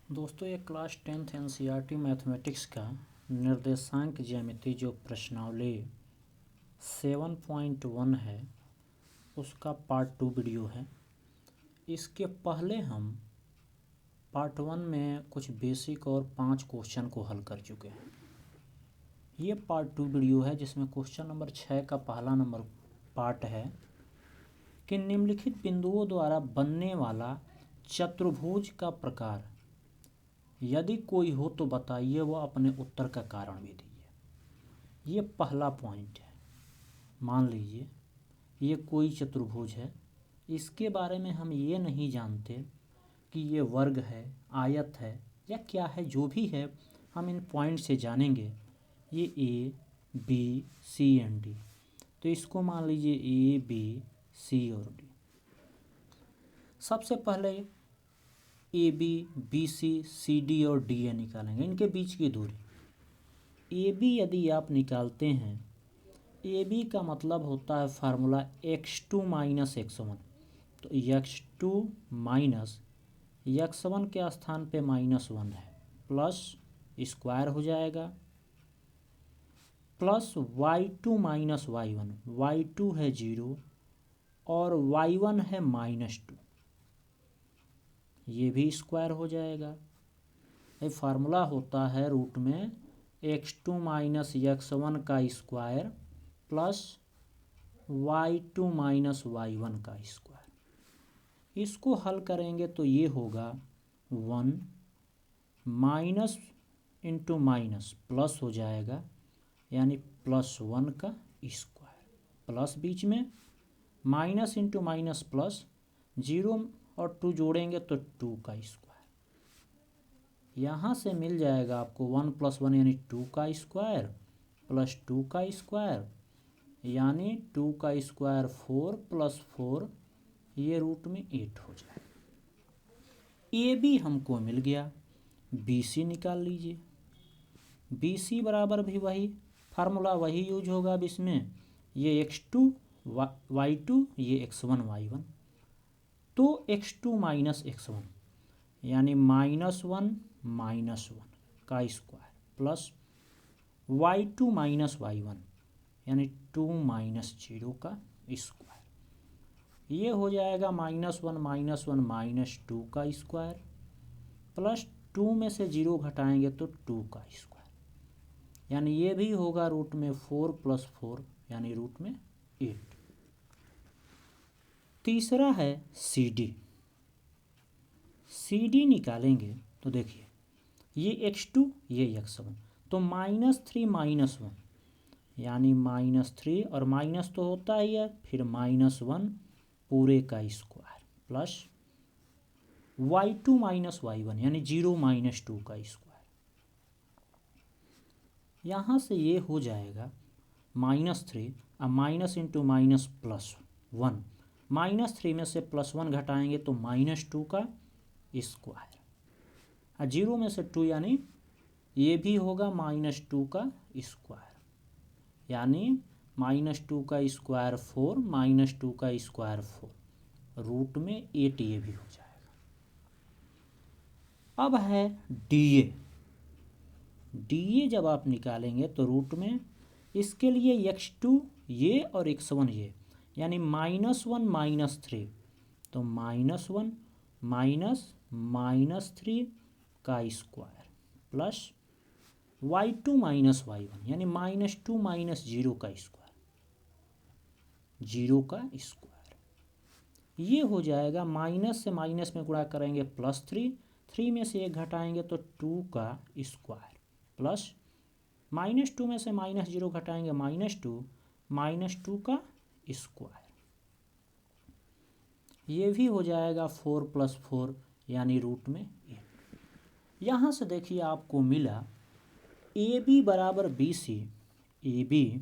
दोस्तों ये class 10th NCERT mathematics का निर्देशांक ज्यामिति जो प्रश्नावली 7.1 है उसका पार्ट 2 वीडियो है। इसके पहले हम पार्ट 1 में कुछ बेसिक और 5 क्वेश्चन को हल कर चुके हैं। ये पार्ट 2 वीडियो है जिसमें क्वेश्चन नंबर 6 का पहला नंबर पार्ट है कि निम्नलिखित बिंदुओं द्वारा बनने वाला चतुर्भुज का प्रकार यदि कोई हो तो बताइए, वह अपने उत्तर का कारण भी दीजिए। ये पहला पॉइंट है। मान लीजिए ये कोई चतुर्भुज है, इसके बारे में हम ये नहीं जानते कि ये वर्ग है, आयत है या क्या है। जो भी है हम इन पॉइंट से जानेंगे। ये A B C and D, तो इसको मान लीजिए ए बी सी और डी। सबसे पहले A B C C D और डी ए निकालेंगे, इनके बीच की दूरी। ए बी यदि आप निकालते हैं, ए बी का मतलब होता है फार्मूला x2 माइनस x1, तो x2 माइनस x1 के स्थान पे -1 है, प्लस स्क्वायर हो जाएगा, plus y2 minus y1, y2 है 0 और y1 है -2, ये भी स्क्वायर हो जाएगा। ये फार्मूला होता है रूट में x2 माइनस x1 का square plus y2 minus y1 का स्क्वायर। इसको हल करेंगे तो ये होगा 1 माइनस इंटू माइनस प्लस हो जाएगा, यानी +1 का स्क्वायर, प्लस बीच में माइनस इंटू माइनस प्लस, 0 और 2 जोड़ेंगे तो 2 का स्क्वायर। यहाँ से मिल जाएगा आपको 1 + 1 यानी 2 का स्क्वायर प्लस 2 का स्क्वायर यानी 2 का स्क्वायर 4 + 4, ये रूट में 8 हो जाएगा। ए बी हमको मिल गया, बी सी निकाल लीजिए। बी सी बराबर भी वही फार्मूला वही यूज होगा अब इसमें, ये x2 y2 ये x1 y1, तो x2 माइनस x1 यानी -1 -1 का square plus y2 minus y1 यानी 2 माइनस 0 का स्क्वायर। ये हो जाएगा -1 -2 का स्क्वायर प्लस 2 में से 0 घटाएंगे तो 2 का स्क्वायर, यानी ये भी होगा रूट में 4 + 4 यानी रूट में 8। तीसरा है सी डी। सी डी निकालेंगे तो देखिए ये x2 ये x1, तो -3 -1 यानी -3 और माइनस तो होता ही है, फिर -1 पूरे का square plus y2 minus y1 यानी 0 -2 का स्क्वायर। यहाँ से ये हो जाएगा -3 और माइनस इंटू माइनस +1, -3 में से +1 घटाएंगे तो -2 का स्क्वायर, 0 में से 2 यानी ये भी होगा -2 का स्क्वायर, यानी -2 का स्क्वायर 4 -2 का स्क्वायर 4, रूट में 8 ये भी हो जाएगा। अब है डी ए। डी ए जब आप निकालेंगे तो रूट में इसके लिए x2 ये और x1 ये, यानी -1 -3, तो -1 -3 का square plus y2 minus y1 यानी -2 -0 का स्क्वायर, 0 का स्क्वायर। ये हो जाएगा माइनस से माइनस में गुणा करेंगे +3, 3 में से 1 घटाएंगे तो 2 का स्क्वायर प्लस -2 में से -0 घटाएंगे -2 का स्क्वायर। ये भी हो जाएगा 4 + 4 यानी रूट में 8। यहाँ से देखिए आपको मिला ए बी बराबर बी सी, ए बी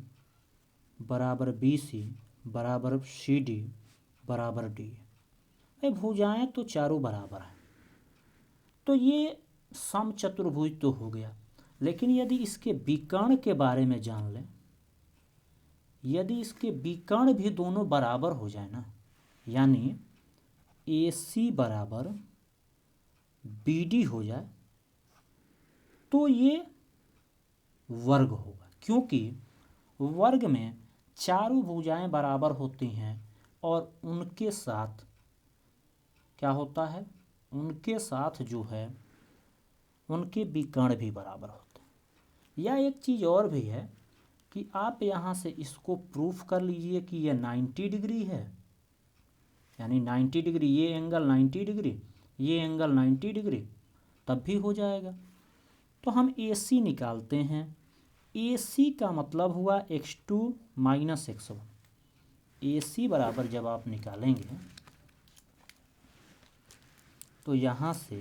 बराबर बी सी बराबर सी डी बराबर डी। भाई भुजाएं तो चारों बराबर हैं, तो ये समचतुर्भुज तो हो गया। लेकिन यदि इसके विकर्ण के बारे में जान लें, यदि इसके विकर्ण भी दोनों बराबर हो जाए ना, यानी ए सी बराबर बी डी हो जाए, तो ये वर्ग होगा, क्योंकि वर्ग में चारों भुजाएं बराबर होती हैं और उनके साथ क्या होता है, उनके साथ जो है उनके विकर्ण भी बराबर होते हैं। या एक चीज़ और भी है कि आप यहाँ से इसको प्रूफ कर लीजिए कि ये 90 डिग्री है, यानी 90 डिग्री, ये एंगल 90 डिग्री, ये एंगल 90 डिग्री, तब भी हो जाएगा। तो हम AC निकालते हैं। AC का मतलब हुआ x2 माइनस x1। AC बराबर जब आप निकालेंगे तो यहाँ से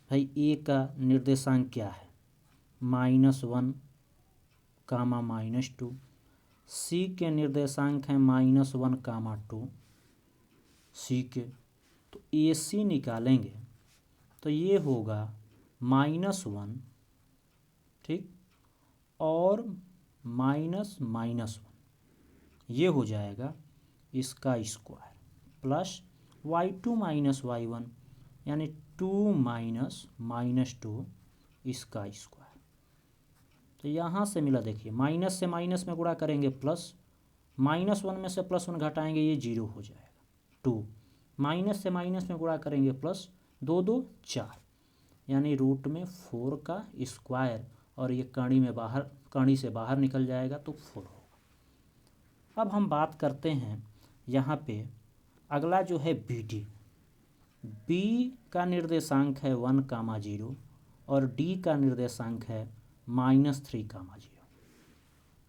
भाई A का निर्देशांक क्या है, -1 कामा -2। C के निर्देशांक हैं -1 कामा 2 C के। तो AC निकालेंगे तो ये होगा -1, ठीक, और -1, ये हो जाएगा इसका square, plus y2 minus y1 यानी 2 माइनस -2 इसका स्क्वायर। तो यहाँ से मिला, देखिए माइनस से माइनस में गुणा करेंगे प्लस, -1 में से +1 घटाएंगे ये 0 हो जाएगा। 2 माइनस से माइनस में गुणा करेंगे प्लस, 2 2 4, यानी √4 का स्क्वायर, और ये कड़ी से बाहर निकल जाएगा तो 4 होगा। अब हम बात करते हैं यहाँ पे अगला जो है BD। B का निर्देशांक है 1 कामा 0 और D का निर्देशांक है -3 कामा 0।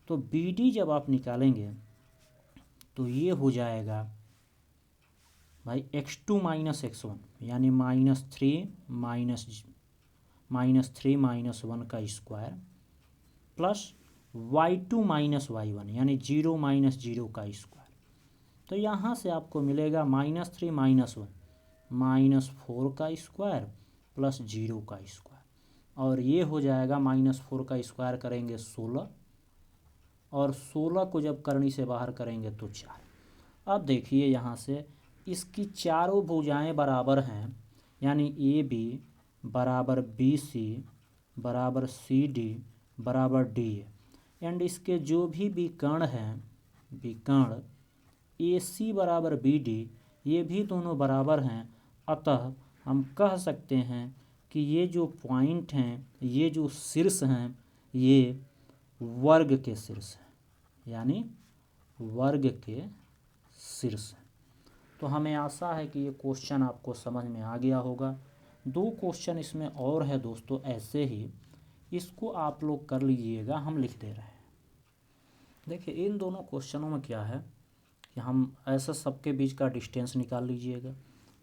तो BD जब आप निकालेंगे तो ये हो जाएगा भाई x2 माइनस x1 यानी -3 माइनस 1 का square, plus y2 minus y1 यानी 0 माइनस 0 का स्क्वायर। तो यहाँ से आपको मिलेगा -3 माइनस 1 -4 का स्क्वायर प्लस 0 का स्क्वायर, और ये हो जाएगा -4 का स्क्वायर करेंगे 16, और 16 को जब करनी से बाहर करेंगे तो 4। अब देखिए यहाँ से इसकी चारों भुजाएं बराबर हैं, यानी AB बराबर BC बराबर CD बराबर DA, एंड इसके जो भी विकर्ण हैं, विकर्ण AC बराबर BD, ये भी दोनों बराबर हैं। अतः हम कह सकते हैं कि ये जो पॉइंट हैं, ये जो शीर्ष हैं, ये वर्ग के शीर्ष हैं, यानी वर्ग के शीर्ष हैं। तो हमें आशा है कि ये क्वेश्चन आपको समझ में आ गया होगा। 2 क्वेश्चन इसमें और है दोस्तों ऐसे ही, इसको आप लोग कर लीजिएगा, हम लिख दे रहे हैं। देखिए इन दोनों क्वेश्चनों में क्या है कि हम ऐसा सबके बीच का डिस्टेंस निकाल लीजिएगा,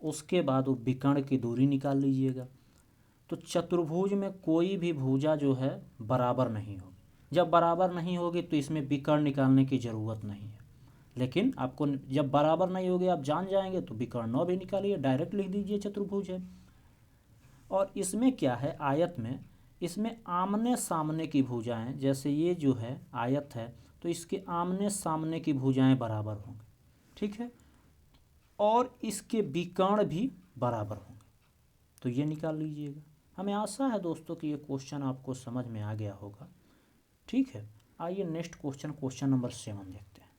उसके बाद वो विकर्ण की दूरी निकाल लीजिएगा। तो चतुर्भुज में कोई भी भुजा जो है बराबर नहीं होगी। जब बराबर नहीं होगी तो इसमें विकर्ण निकालने की ज़रूरत नहीं है, लेकिन आपको जब बराबर नहीं होगी आप जान जाएंगे तो विकर्ण 9 भी निकालिए, डायरेक्ट लिख दीजिए चतुर्भुज है। और इसमें क्या है, आयत में इसमें आमने सामने की भुजाएं, जैसे ये जो है आयत है तो इसके आमने सामने की भुजाएं बराबर होंगी, ठीक है, और इसके विकर्ण भी बराबर होंगे। तो ये निकाल लीजिएगा। हमें आशा है दोस्तों कि ये क्वेश्चन आपको समझ में आ गया होगा, ठीक है। आइए नेक्स्ट क्वेश्चन नंबर 7 देखते हैं।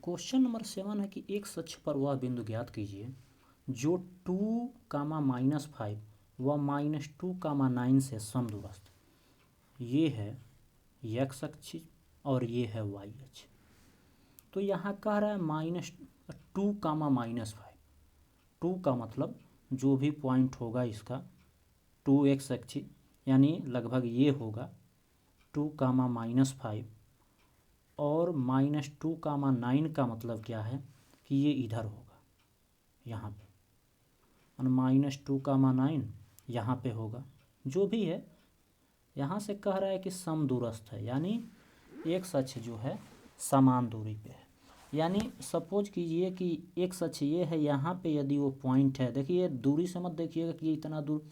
क्वेश्चन नंबर 7 है कि एक अक्ष पर वह बिंदु ज्ञात कीजिए जो 2, -5 व -2, 9 से समदूरस्थ। ये है x अक्ष और ये है y अक्ष। तो यहाँ कह रहा है -2, -5। 2 का मतलब जो भी पॉइंट होगा इसका 2x अक्ष, यानी लगभग ये होगा 2, -5, और -2, 9 का मतलब क्या है कि ये इधर होगा, यहाँ पे, और -2, 9 यहाँ पे होगा। जो भी है यहाँ से कह रहा है कि समदूरस्थ है, यानी एक अक्ष जो है समान दूरी पे है। यानी सपोज कीजिए कि एक अक्ष ये है, यहाँ पे यदि वो पॉइंट है, देखिए दूरी से मत देखिएगा कि ये इतना दूर,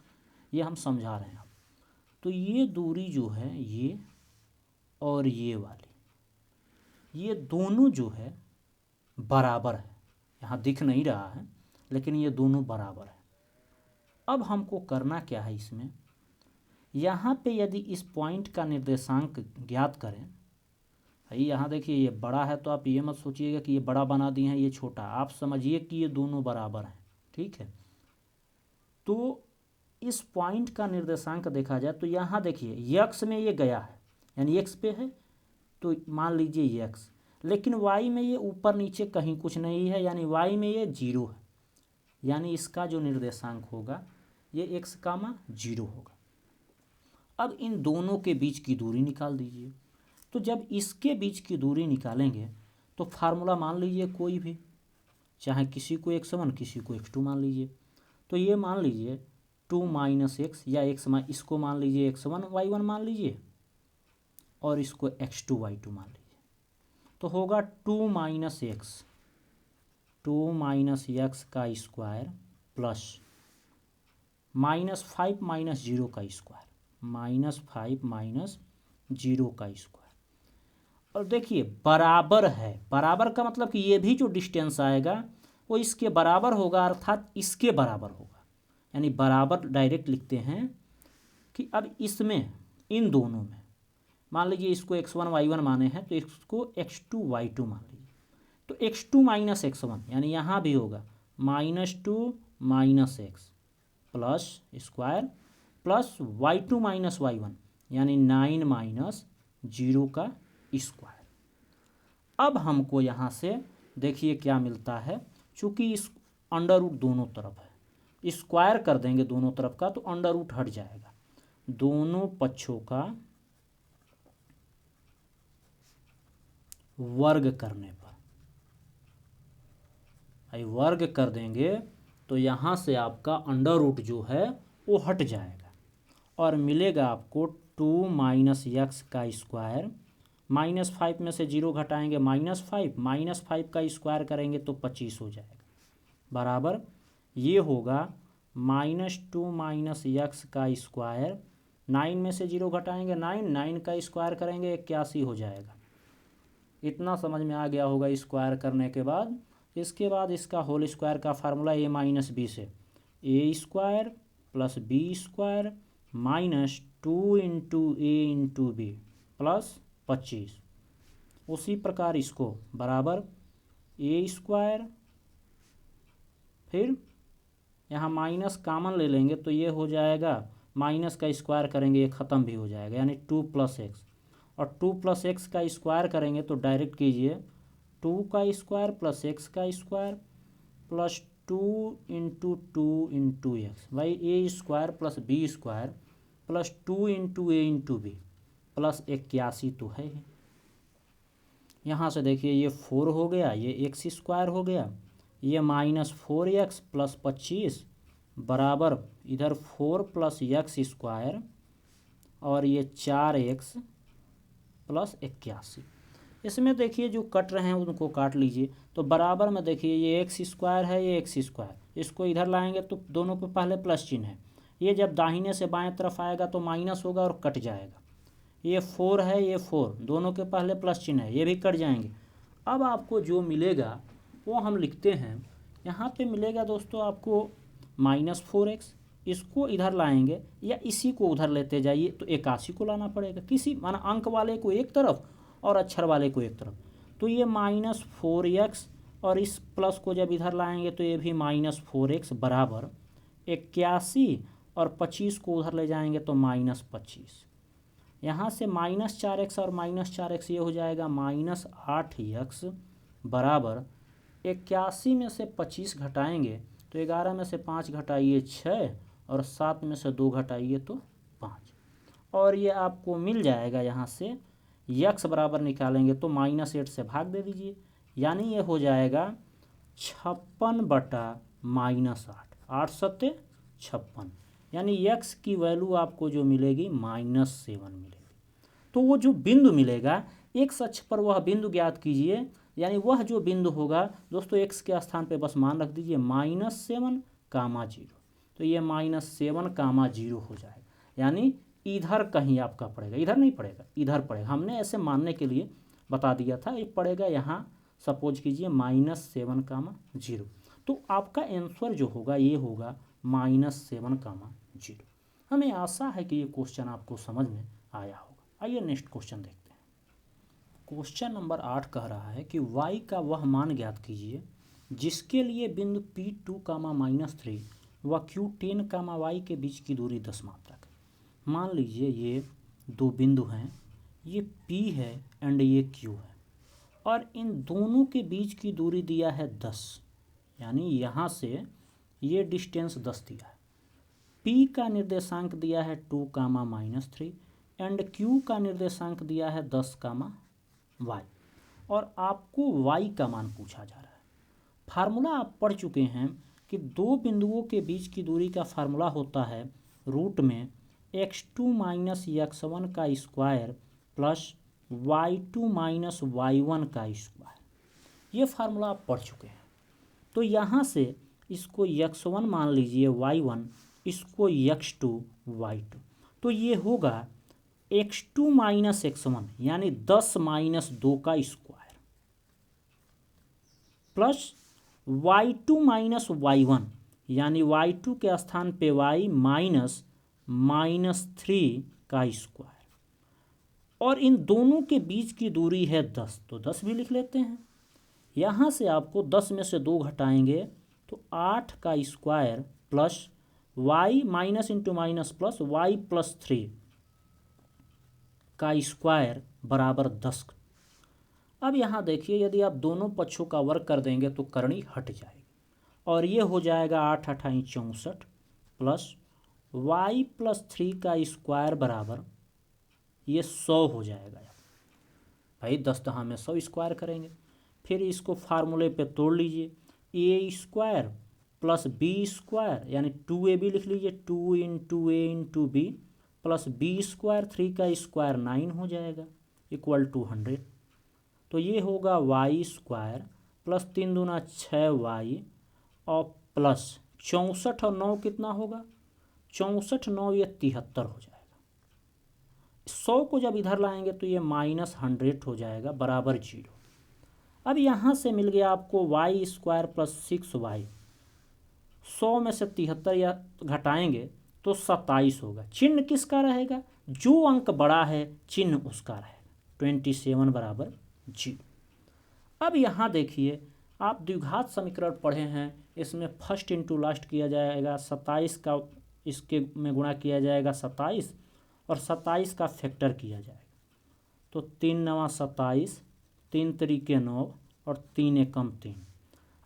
ये हम समझा रहे हैं। तो ये दूरी जो है ये और ये वाली, ये दोनों जो है बराबर है। यहाँ दिख नहीं रहा है लेकिन ये दोनों बराबर है। अब हमको करना क्या है, इसमें यहाँ पे यदि इस पॉइंट का निर्देशांक ज्ञात करें, भाई यहाँ देखिए ये बड़ा है तो आप ये मत सोचिएगा कि ये बड़ा बना दिए हैं ये छोटा, आप समझिए कि ये दोनों बराबर हैं, ठीक है। तो इस पॉइंट का निर्देशांक देखा जाए तो यहाँ देखिए यक्स में ये गया है, यानी एक्स पे है तो मान लीजिए यक्स, लेकिन वाई में ये ऊपर नीचे कहीं कुछ नहीं है, यानी वाई में ये 0 है, यानी इसका जो निर्देशांक होगा ये एक्स कामा 0 होगा। अब इन दोनों के बीच की दूरी निकाल दीजिए। तो जब इसके बीच की दूरी निकालेंगे तो फार्मूला मान लीजिए कोई भी, चाहे किसी को x1 किसी को x2 मान लीजिए। तो ये मान लीजिए 2 - x या इसको मान लीजिए x1 y1 मान लीजिए और इसको x2 y2 मान लीजिए। तो होगा 2 - x, 2 - x का स्क्वायर प्लस -5 - 0 का स्क्वायर, -5 - 0 का स्क्वायर। और देखिए बराबर है, बराबर का मतलब कि ये भी जो डिस्टेंस आएगा वो इसके बराबर होगा, अर्थात इसके बराबर होगा, यानी बराबर डायरेक्ट लिखते हैं कि अब इसमें इन दोनों में मान लीजिए इसको x1 y1 माने हैं तो इसको x2 y2 मान लीजिए। तो x2 - x1 यानी यहाँ भी होगा -2 - x plus square plus y2 - y1 यानी 9 - 0 का स्क्वायर। अब हमको यहाँ से देखिए क्या मिलता है, चूँकि इस अंडर रूट दोनों तरफ है, स्क्वायर कर देंगे दोनों तरफ का तो अंडर रूट हट जाएगा, दोनों पक्षों का वर्ग करने पर, भाई वर्ग कर देंगे तो यहाँ से आपका अंडर रूट जो है वो हट जाएगा और मिलेगा आपको 2 - x का स्क्वायर, -5 में से 0 घटाएंगे -5 का स्क्वायर करेंगे तो 25 हो जाएगा, बराबर ये होगा -2 - x का स्क्वायर, 9 में से 0 घटाएंगे 9 का स्क्वायर करेंगे 81 हो जाएगा। इतना समझ में आ गया होगा स्क्वायर करने के बाद। इसके बाद इसका होल स्क्वायर का फार्मूला a - b से a square plus b square -2 × a × b plus 25। उसी प्रकार इसको बराबर a स्क्वायर, फिर यहाँ माइनस कामन ले लेंगे तो ये हो जाएगा, माइनस का स्क्वायर करेंगे ये ख़त्म भी हो जाएगा, यानी 2 + x, और 2 + x का स्क्वायर करेंगे तो डायरेक्ट कीजिए 2 का स्क्वायर प्लस x का स्क्वायर प्लस 2 × 2 × x, भाई a square plus b square plus 2 × a × b plus 81 तो है ही। यहाँ से देखिए ये 4 हो गया, ये x स्क्वायर हो गया, ये -4x प्लस 25 बराबर इधर 4 + x स्क्वायर और ये 4x प्लस 81। इसमें देखिए जो कट रहे हैं उनको काट लीजिए, तो बराबर में देखिए ये x स्क्वायर है, ये x स्क्वायर, इसको इधर लाएंगे तो दोनों पे पहले प्लस चिन्ह है, ये जब दाहिने से बाएं तरफ आएगा तो माइनस होगा और कट जाएगा। ये 4 है, ये 4, दोनों के पहले प्लस चिन्ह है, ये भी कट जाएंगे। अब आपको जो मिलेगा वो हम लिखते हैं, यहाँ पे मिलेगा दोस्तों आपको -4x, इसको इधर लाएंगे या इसी को उधर लेते जाइए तो 81 को लाना पड़ेगा, किसी माना अंक वाले को एक तरफ और अक्षर वाले को एक तरफ। तो ये -4x और इस प्लस को जब इधर लाएंगे तो ये भी -4x बराबर 81 और 25 को उधर ले जाएंगे तो -25। यहाँ से -4x और -4x ये हो जाएगा -8x बराबर 81 में से 25 घटाएंगे तो 11 में से 5 घटाइए 6 और 7 में से 2 घटाइए तो 5, और ये आपको मिल जाएगा। यहाँ से x बराबर निकालेंगे तो -8 से भाग दे दीजिए, यानी ये हो जाएगा 56 बटा -8, 8 सत्ते 56, यानी x की वैल्यू आपको जो मिलेगी -7 मिलेगी। तो वो जो बिंदु मिलेगा x अक्ष पर वह बिंदु ज्ञात कीजिए, यानी वह जो बिंदु होगा दोस्तों x के स्थान पे बस मान रख दीजिए -7, 0, तो ये -7, 0 हो जाएगा, यानी इधर कहीं आपका पड़ेगा, इधर नहीं पड़ेगा, इधर पड़ेगा। हमने ऐसे मानने के लिए बता दिया था, ये पड़ेगा यहाँ सपोज कीजिए -7, 0, तो आपका आंसर जो होगा ये होगा -7, 0। हमें आशा है कि ये क्वेश्चन आपको समझ में आया होगा। आइए नेक्स्ट क्वेश्चन देखते हैं। क्वेश्चन नंबर 8 कह रहा है कि y का वह मान ज्ञात कीजिए जिसके लिए बिंदु P2, -3 व Q10, y के बीच की दूरी 10 मात्रक है। मान लीजिए ये दो बिंदु हैं, ये P है एंड ये Q है, और इन दोनों के बीच की दूरी दिया है 10, यानी यहाँ से ये डिस्टेंस 10 दिया है। P का निर्देशांक दिया है 2, -3 एंड Q का निर्देशांक दिया है 10, y, और आपको y का मान पूछा जा रहा है। फार्मूला आप पढ़ चुके हैं कि दो बिंदुओं के बीच की दूरी का फार्मूला होता है रूट में x2 - x1 का स्क्वायर प्लस y2 - y1 का स्क्वायर। ये फार्मूला आप पढ़ चुके हैं। तो यहाँ से इसको x1 मान लीजिए, y1, इसको x2, y2, तो ये होगा x2 - x1 यानी 10 - 2 का स्क्वायर प्लस y2 - y1 यानी y2 के स्थान पे y -3 का स्क्वायर, और इन दोनों के बीच की दूरी है 10, तो 10 भी लिख लेते हैं। यहाँ से आपको 10 में से 2 घटाएंगे तो 8 का square plus y minus into minus plus y plus 3 का स्क्वायर बराबर 10। अब यहाँ देखिए, यदि आप दोनों पक्षों का वर्ग कर देंगे तो करनी हट जाएगी, और ये हो जाएगा 8 × 8 = 64 प्लस y प्लस 3 का स्क्वायर बराबर ये 100 हो जाएगा। भाई 10 दहा में 100 स्क्वायर करेंगे। फिर इसको फार्मूले पे तोड़ लीजिए, a square plus b square यानी 2ab लिख लीजिए, 2 × a × b plus b square, 3 का स्क्वायर 9 हो जाएगा, इक्वल टू 100। तो ये होगा y स्क्वायर प्लस 3 दूना 6y और प्लस 64 और 9 कितना होगा, 64 9 ये 73 हो जाएगा। 100 को जब इधर लाएंगे तो ये -100 हो जाएगा बराबर 0। अब यहाँ से मिल गया आपको y स्क्वायर प्लस 6y, 100 में से 73 या घटाएंगे तो 27 होगा। चिन्ह किसका रहेगा, जो अंक बड़ा है चिन्ह उसका रहेगा, 27 बराबर 0। अब यहाँ देखिए, आप द्विघात समीकरण पढ़े हैं, इसमें फर्स्ट इंटू लास्ट किया जाएगा, 27 का इसके में गुणा किया जाएगा 27 और 27 का फैक्टर किया जाएगा, तो 3 × 9 = 27, 3 × 3 = 9 और 3 × 1 = 3।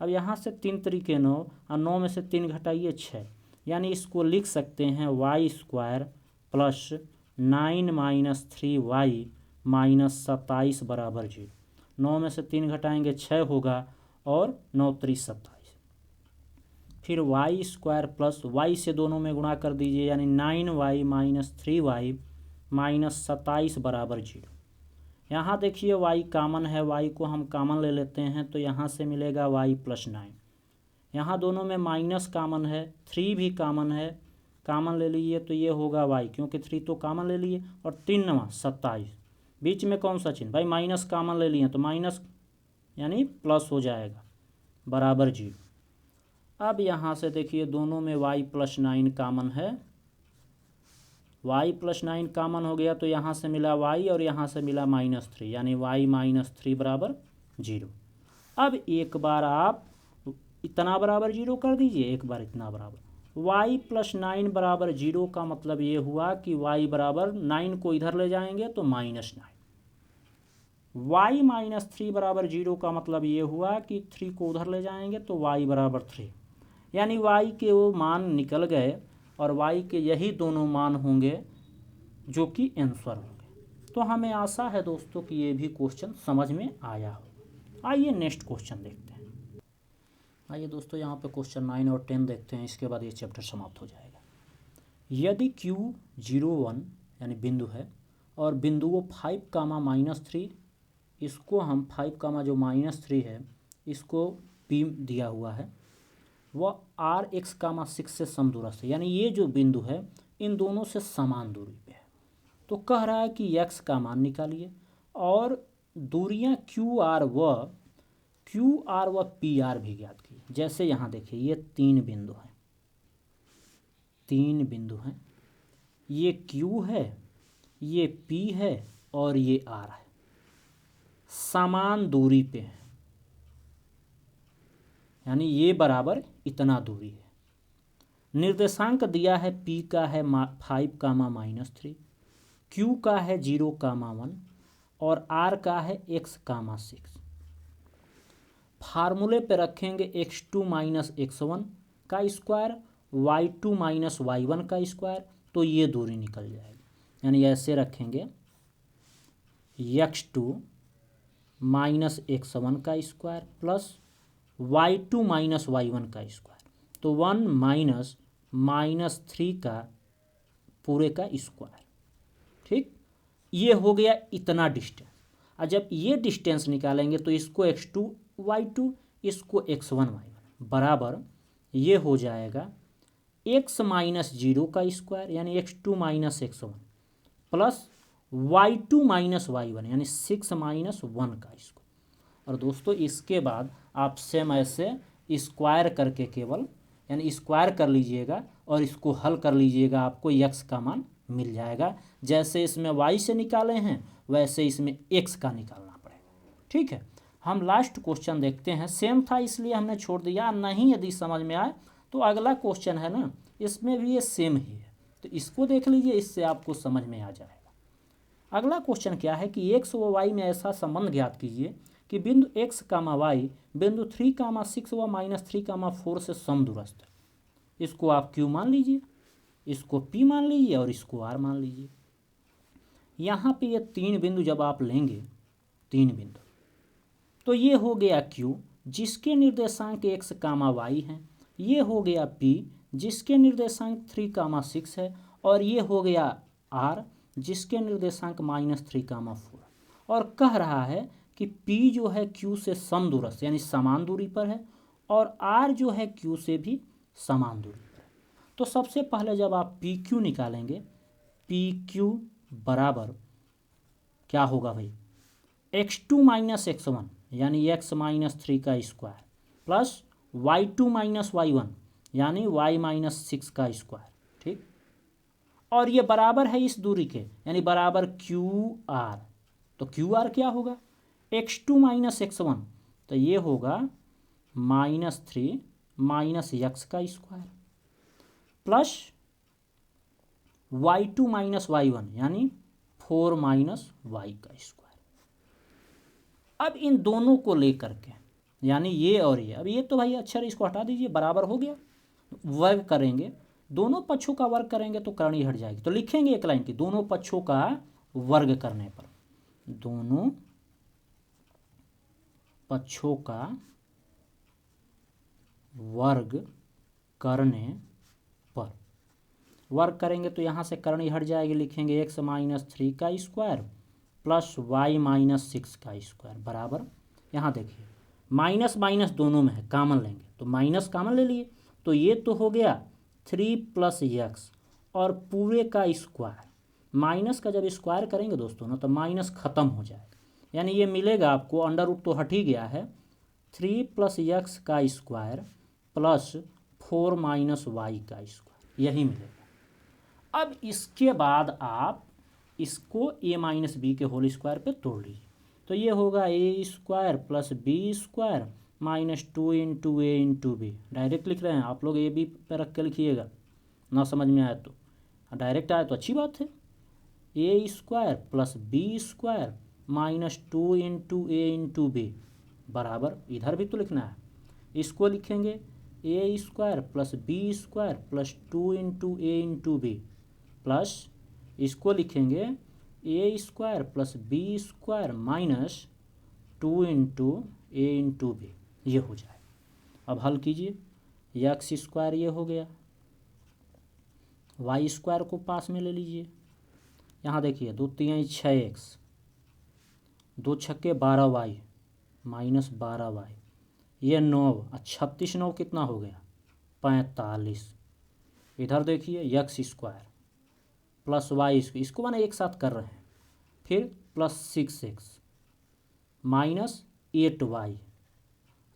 अब यहाँ से 3 × 3 = 9 और 9 में से 3 घटाइए 6, यानी इसको लिख सकते हैं y स्क्वायर प्लस 9 - 3y - 27 बराबर 0। 9 में से 3 घटाएंगे 6 होगा और 9 × 3 = 27। फिर y स्क्वायर प्लस y से दोनों में गुणा कर दीजिए, यानी 9y - 3y - 27 बराबर 0। यहाँ देखिए y कामन है, y को हम कामन ले लेते हैं, तो यहाँ से मिलेगा y प्लस 9। यहाँ दोनों में माइनस कामन है, 3 भी कामन है, कामन ले लीजिए तो ये होगा y, क्योंकि 3 तो कामन ले लिए, और 3 × 9 = 27, बीच में कौन सा चिन्ह, भाई माइनस कामन ले लिए तो माइनस यानी प्लस हो जाएगा बराबर 0। अब यहाँ से देखिए दोनों में y प्लस 9 कामन है, y प्लस 9 कामन हो गया तो यहाँ से मिला y और यहाँ से मिला -3, यानी y - 3 बराबर 0। अब एक बार आप इतना बराबर 0 कर दीजिए, एक बार इतना बराबर y प्लस 9 बराबर 0 का मतलब ये हुआ कि y बराबर 9 को इधर ले जाएंगे तो -9, y - 3 बराबर 0 का मतलब ये हुआ कि 3 को उधर ले जाएंगे तो y बराबर 3, यानी y के वो मान निकल गए और y के यही दोनों मान होंगे जो कि आंसर होंगे। तो हमें आशा है दोस्तों कि ये भी क्वेश्चन समझ में आया हो। आइए नेक्स्ट क्वेश्चन देखते हैं। आइए दोस्तों, यहाँ पे क्वेश्चन 9 और 10 देखते हैं, इसके बाद ये चैप्टर समाप्त हो जाएगा। यदि Q 0 1 यानी बिंदु है और बिंदुओं 5, -3, इसको हम 5, जो -3 है इसको P दिया हुआ है, वह RX, 6 से समदूरस्थ है, यानी ये जो बिंदु है इन दोनों से समान दूरी पे है। तो कह रहा है कि x का मान निकालिए और दूरियां QR व PR भी ज्ञात कीजिए। जैसे यहाँ देखिए ये 3 बिंदु हैं, ये Q है, ये P है और ये R है, समान दूरी पे है, यानी ये बराबर इतना दूरी है। निर्देशांक दिया है P का है 5, -3, Q का है 0, 1 और R का है x, 6। फार्मूले पे रखेंगे x2 - x1 का स्क्वायर, y2 - y1 का स्क्वायर, तो ये दूरी निकल जाएगी। यानी ऐसे रखेंगे x2 - x1 का स्क्वायर प्लस y2 - y1 का स्क्वायर, तो 1 - -3 का पूरे का स्क्वायर। ठीक, ये हो गया इतना डिस्टेंस। और जब ये डिस्टेंस निकालेंगे तो इसको x2 y2, इसको x1 y1 बराबर ये हो जाएगा x - 0 का स्क्वायर यानी x2 - x1 plus y2 - y1 यानी 6 - 1 का स्क्वायर। और दोस्तों इसके बाद आप सेम ऐसे स्क्वायर करके केवल यानी स्क्वायर कर लीजिएगा और इसको हल कर लीजिएगा, आपको x का मान मिल जाएगा। जैसे इसमें y से निकाले हैं वैसे इसमें x का निकालना पड़ेगा। ठीक है, हम लास्ट क्वेश्चन देखते हैं। सेम था इसलिए हमने छोड़ दिया, नहीं यदि समझ में आए तो अगला क्वेश्चन है ना, इसमें भी ये सेम ही है, तो इसको देख लीजिए, इससे आपको समझ में आ जाएगा। अगला क्वेश्चन क्या है कि x व y में ऐसा संबंध ज्ञात कीजिए कि बिंदु x, y बिंदु 3, 6 व -3, 4 से समदूरस्थ है। इसको आप Q मान लीजिए, इसको P मान लीजिए और इसको R मान लीजिए। यहाँ पे ये 3 बिंदु जब आप लेंगे, 3 बिंदु, तो ये हो गया Q जिसके निर्देशांक x, y हैं, ये हो गया P जिसके निर्देशांक 3, 6 है, और ये हो गया R जिसके निर्देशांक -3, 4। और कह रहा है कि P जो है Q से समदूरस्थ यानी समान दूरी पर है और R जो है Q से भी समान दूरी पर है। तो सबसे पहले जब आप PQ निकालेंगे, PQ बराबर क्या होगा भाई, x2 - x1 यानी x - 3 का स्क्वायर प्लस y2 - y1 यानी y - 6 का स्क्वायर। ठीक, और ये बराबर है इस दूरी के यानी बराबर QR। तो QR क्या होगा, x2 - x1, तो ये होगा -3 - x का स्क्वायर प्लस y2 - y1 यानी 4 - y का स्क्वायर। अब इन दोनों को लेकर के यानी ये और ये, अब ये तो भाई अक्षर इसको हटा दीजिए, बराबर हो गया, वर्ग करेंगे, दोनों पक्षों का वर्ग करेंगे तो करनी हट जाएगी। तो लिखेंगे एक लाइन की, दोनों पक्षों का वर्ग करने पर, दोनों पक्षों का वर्ग करने पर, वर्ग करेंगे तो यहाँ से करनी हट जाएगी, लिखेंगे x - 3 का स्क्वायर प्लस y - 6 का स्क्वायर बराबर, यहाँ देखिए माइनस माइनस दोनों में है, कॉमन लेंगे तो माइनस कॉमन ले लिए, तो ये तो हो गया 3 + x और पूरे का स्क्वायर। माइनस का जब स्क्वायर करेंगे दोस्तों ना तो माइनस ख़त्म हो जाएगा, यानी ये मिलेगा आपको, अंडर रूट तो हट ही गया है, 3 + x का स्क्वायर प्लस 4 - y का स्क्वायर, यही मिलेगा। अब इसके बाद आप इसको a - b के होल स्क्वायर पे तोड़ लीजिए, तो ये होगा a² + b² -2 × a × b। Direct लिख रहे हैं आप लोग, a b पे रख के लिखिएगा, ना समझ में आए तो, डायरेक्ट आए तो अच्छी बात है। a² + b² -2 × a × b बराबर, इधर भी तो लिखना है, इसको लिखेंगे a² + b² + 2 × a × b plus इसको लिखेंगे a² + b² -2 × a × b, ये हो जाए। अब हल कीजिए, x² ये हो गया, y² को पास में ले लीजिए, यहाँ देखिए 2 × 3 = 6x, 2 × 6 = 12y -12y, ये 9, 36 9 कितना हो गया 45। इधर देखिए x² प्लस y, इसको मैंने एक साथ कर रहे हैं, फिर प्लस 6x -8y,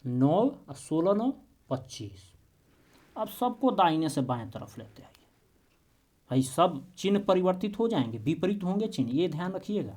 9 और 16 9 25। अब सबको दाहिने से बाएं तरफ लेते हैं, भाई सब चिन्ह परिवर्तित हो जाएंगे, विपरीत होंगे चिन्ह, ये ध्यान रखिएगा।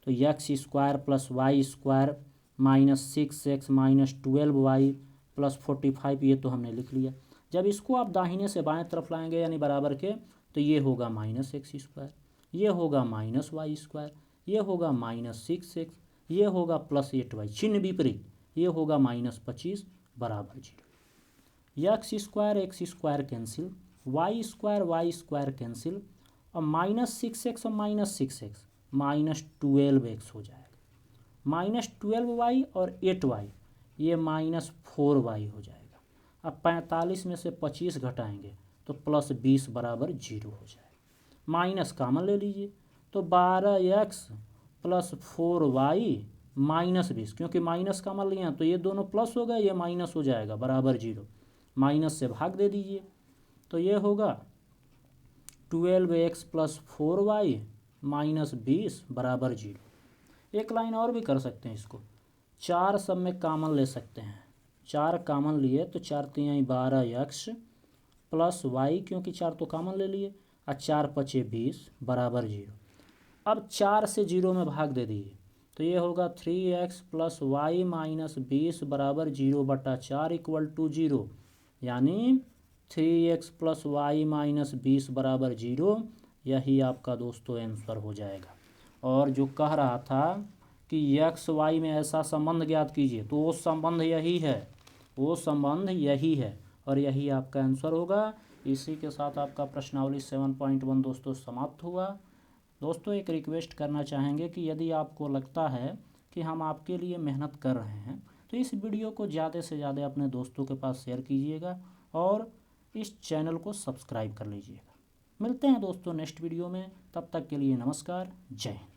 तो x square plus y square minus 6x minus 12y plus 45, ये तो हमने लिख लिया। जब इसको आप दाहिने से बाएं तरफ लाएंगे यानी बराबर के, तो ये होगा माइनस एक्स स्क्वायर, ये होगा माइनस वाई स्क्वायर, ये होगा माइनस 6x, ये होगा प्लस 8y, चिन्ह विपरीत, ये होगा माइनस 25 बराबर 0। X square cancel, y square cancel, और माइनस 6x और माइनस 6x माइनस 12x हो जाएगा, माइनस 12y और 8y ये माइनस 4y हो जाएगा। अब 45 में से 25 घटाएंगे तो प्लस 20 बराबर 0 हो जाएगा। माइनस कामन ले लीजिए, तो 12x प्लस 4y माइनस 20, क्योंकि माइनस कामन लिया तो ये दोनों प्लस हो गए, ये माइनस हो जाएगा बराबर 0। माइनस से भाग दे दीजिए, तो ये होगा 12x प्लस 4y माइनस 20 बराबर 0। एक लाइन और भी कर सकते हैं इसको, 4 सब में कामन ले सकते हैं, 4 कामन लिए तो 4 तिहाई 12x प्लस y, क्योंकि 4 तो कामन ले लिए, और 4 पचे 20 बराबर 0। अब 4 से 0 में भाग दे दीजिए, तो ये होगा 3x प्लस वाई माइनस 20 बराबर 0/4 इक्वल टू 0, यानी 3x प्लस वाई माइनस 20 बराबर 0। यही आपका दोस्तों आंसर हो जाएगा। और जो कह रहा था कि एक्स वाई में ऐसा संबंध ज्ञात कीजिए, तो वो संबंध यही है, वो संबंध यही है, और यही आपका आंसर होगा। इसी के साथ आपका प्रश्नावली 7.1 दोस्तों समाप्त हुआ। दोस्तों एक रिक्वेस्ट करना चाहेंगे कि यदि आपको लगता है कि हम आपके लिए मेहनत कर रहे हैं, तो इस वीडियो को ज़्यादा से ज़्यादा अपने दोस्तों के पास शेयर कीजिएगा और इस चैनल को सब्सक्राइब कर लीजिएगा। मिलते हैं दोस्तों नेक्स्ट वीडियो में, तब तक के लिए नमस्कार, जय हिंद।